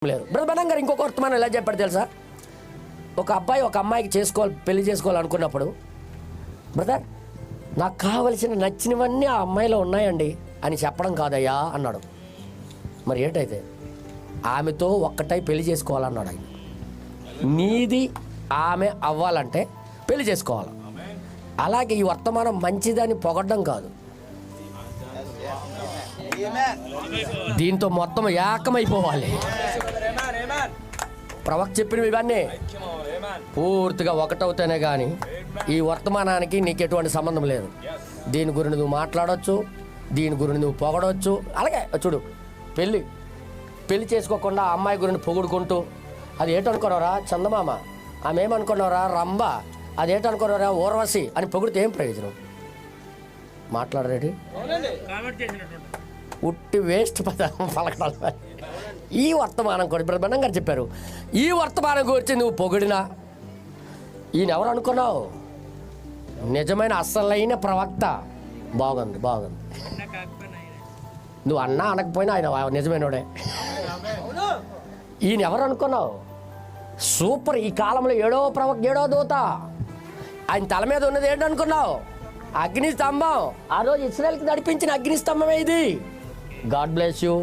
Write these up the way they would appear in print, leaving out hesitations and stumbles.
లేదు. బ్రదర్ గారు ఇంకొక వర్తమానం ఎలా చెప్పాడు తెలుసా? ఒక అబ్బాయి ఒక అమ్మాయికి పెళ్లి చేసుకోవాలనుకున్నప్పుడు, బ్రదర్ నాకు కావలసిన నచ్చినవన్నీ ఆ అమ్మాయిలో ఉన్నాయండి అని చెప్పడం కాదయ్యా అన్నాడు. మరి ఏంటైతే ఆమెతో ఒక్కటై పెళ్లి చేసుకోవాలన్నాడు ఆయన. నీది ఆమె అవ్వాలంటే పెళ్లి చేసుకోవాలి. అలాగే ఈ వర్తమానం మంచిదని పొగడ్డం కాదు, దీంతో మొత్తం ఏకమైపోవాలి. ప్రవక్త చెప్పినవి ఇవన్నీ పూర్తిగా ఒకటవుతేనే కానీ ఈ వర్తమానానికి నీకు ఎటువంటి సంబంధం లేదు. దీని గురించి నువ్వు మాట్లాడవచ్చు, దీని గురించి నువ్వు పొగడవచ్చు. అలాగే చూడు, పెళ్లి చేసుకోకుండా ఆ అమ్మాయి గురించి పొగుడుకుంటూ అది ఏటనుకున్నారా చందమామ, ఆమె ఏమనుకున్నారా రంభ, అది ఏటనుకున్నారా ఊర్వశి అని పొగిడితే ఏం ప్రయోజనం? మాట్లాడరేటి ఉట్టి వేస్ట్ పలకడాలి. ఈ వర్తమానం కూడా బ్రహ్మాండం గారు చెప్పారు. ఈ వర్తమానం గురించి నువ్వు పొగిడినా ఈయన ఎవరు అనుకున్నావు? నిజమైన అసలైన ప్రవక్త. బాగుంది. నువ్వు అన్నా అనకపోయినా ఆయన నిజమైనోడే. ఈయన ఎవరు అనుకున్నావు? సూపర్. ఈ కాలంలో ఏడో దూత. ఆయన తల మీద ఉన్నది ఏంటనుకున్నావు? అగ్ని స్తంభం. ఆ రోజు ఇశ్రాయేలుకి నడిపించిన అగ్ని స్తంభమే ఇది. గాడ్ బ్లెస్ యూ,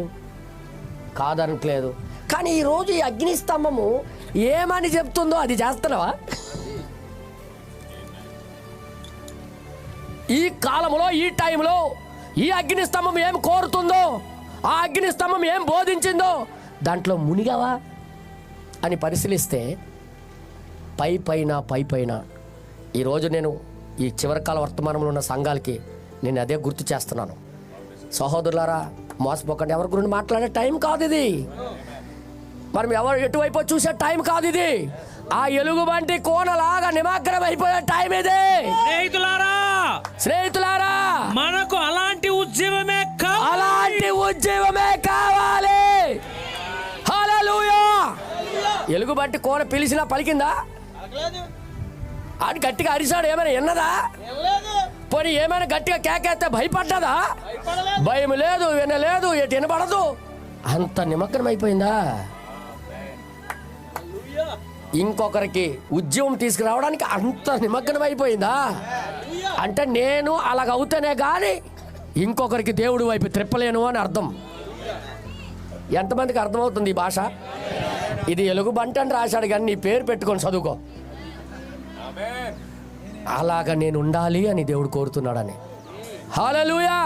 కాదనట్లేదు. కానీ ఈరోజు ఈ అగ్ని స్తంభము ఏమని చెప్తుందో అది చేస్తున్నావా? ఈ కాలంలో ఈ టైంలో ఈ అగ్ని స్తంభం ఏం కోరుతుందో, ఆ అగ్ని స్తంభం ఏం బోధించిందో దాంట్లో మునిగావా అని పరిశీలిస్తే పైపైన ఈరోజు నేను ఈ చివరికాల వర్తమానంలో ఉన్న సంఘాలకి నేను అదే గుర్తు చేస్తున్నాను. సహోదరులారా, మోసపోకండి. ఎవరి గురించి మాట్లాడే టైం కాదు ఇది. మనం ఎవరు ఎటువైపు చూసే టైం కాదు ఇది. ఆ ఎలుగుబంటి కోనలాగా నిమగ్నం అయిపోయే టైం ఇది. స్నేహితులారా, మనకు అలాంటి ఉద్యమమే కావాలి. హల్లెలూయా. ఎలుగుబంటి కోన పిలిచినా పలికిందా? ఆడు గట్టిగా అరిశాడు, ఏమైనా విన్నదా? పోనీ ఏమైనా గట్టిగా కేకేస్తే భయపడ్డదా? భయం లేదు, వినలేదు, ఎటు వినబడదు. అంత నిమగ్నం అయిపోయిందా? ఇంకొకరికి ఉద్యమం తీసుకురావడానికి అంత నిమగ్నం అయిపోయిందా? అంటే నేను అలాగవుతానే కానీ ఇంకొకరికి దేవుడి వైపు త్రిప్పలేను అని అర్థం. ఎంతమందికి అర్థమవుతుంది ఈ భాష? ఇది ఎలుగుబంటి అని రాశాడు కానీ నీ పేరు పెట్టుకొని చదువుకో. అలాగా నేను ఉండాలి అని దేవుడు కోరుతున్నాడని. హల్లెలూయా.